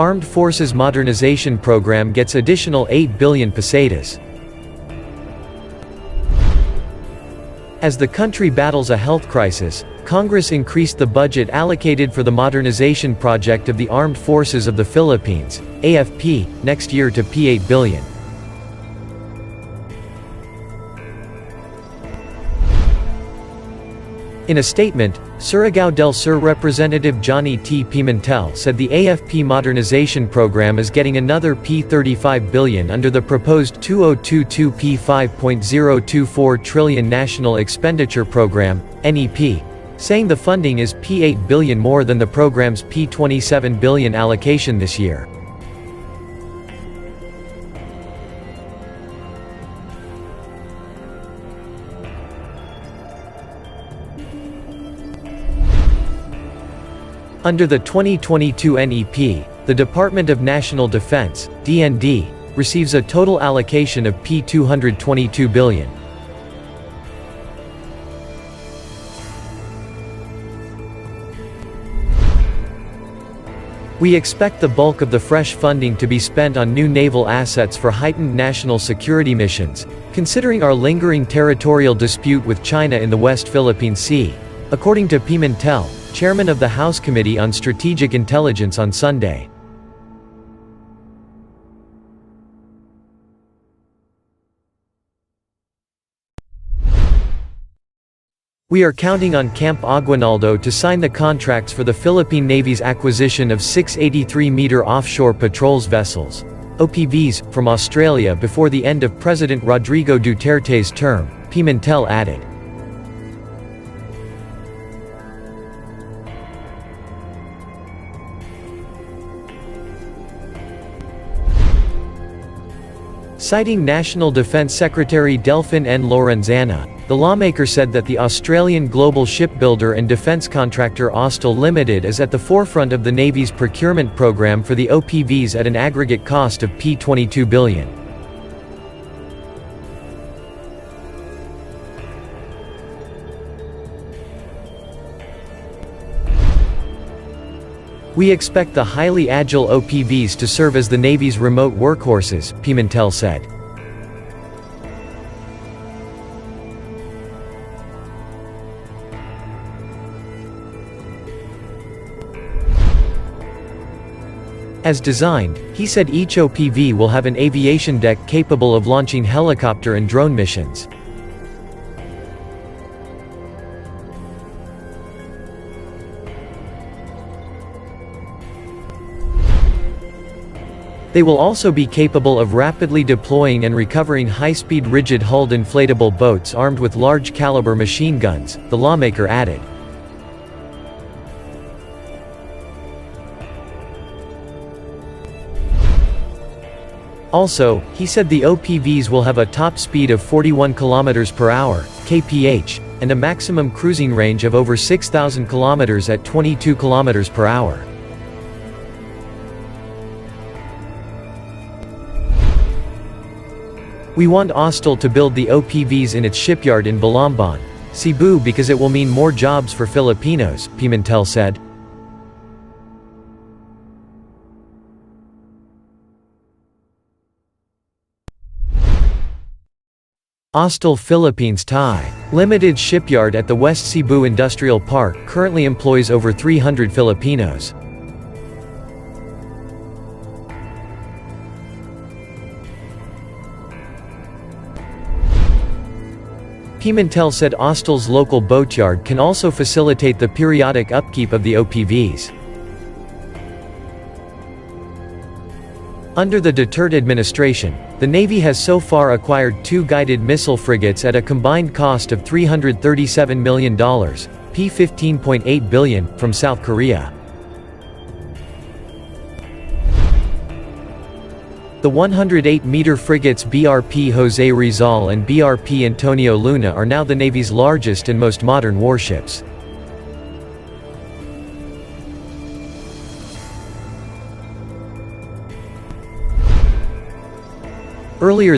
Armed Forces Modernization Program gets additional 8 billion pesetas. As the country battles a health crisis, Congress increased the budget allocated for the modernization project of the Armed Forces of the Philippines, AFP, next year to P8 billion. In a statement, Surigao del Sur Representative Johnny T. Pimentel said the AFP modernization program is getting another P35 billion under the proposed 2022 P5.024 trillion National Expenditure Program, NEP, saying the funding is P8 billion more than the program's P27 billion allocation this year. Under the 2022 NEP, the Department of National Defense, DND, receives a total allocation of P222 billion. We expect the bulk of the fresh funding to be spent on new naval assets for heightened national security missions, considering our lingering territorial dispute with China in the West Philippine Sea, according to Pimentel, chairman of the House Committee on Strategic Intelligence on Sunday. We are counting on Camp Aguinaldo to sign the contracts for the Philippine Navy's acquisition of 6 83-meter offshore patrols vessels, OPVs, from Australia before the end of President Rodrigo Duterte's term, Pimentel added. Citing National Defense Secretary Delfin N. Lorenzana, the lawmaker said that the Australian global shipbuilder and defense contractor Austal Limited is at the forefront of the Navy's procurement program for the OPVs at an aggregate cost of P22 billion. We expect the highly agile OPVs to serve as the Navy's remote workhorses, Pimentel said. As designed, he said each OPV will have an aviation deck capable of launching helicopter and drone missions. They will also be capable of rapidly deploying and recovering high-speed rigid-hulled inflatable boats armed with large-caliber machine guns, the lawmaker added. Also, he said the OPVs will have a top speed of 41 km per hour, kph, and a maximum cruising range of over 6,000 km at 22 km per hour. We want Austal to build the OPVs in its shipyard in Balamban, Cebu because it will mean more jobs for Filipinos, Pimentel said. Austal Philippines Thai Limited shipyard at the West Cebu Industrial Park currently employs over 300 Filipinos. Pimentel said Austal's local boatyard can also facilitate the periodic upkeep of the OPVs. Under the Duterte administration, the Navy has so far acquired 2 guided missile frigates at a combined cost of $337 million, P15.8 billion, from South Korea. The 108-meter frigates BRP Jose Rizal and BRP Antonio Luna are now the Navy's largest and most modern warships. Earlier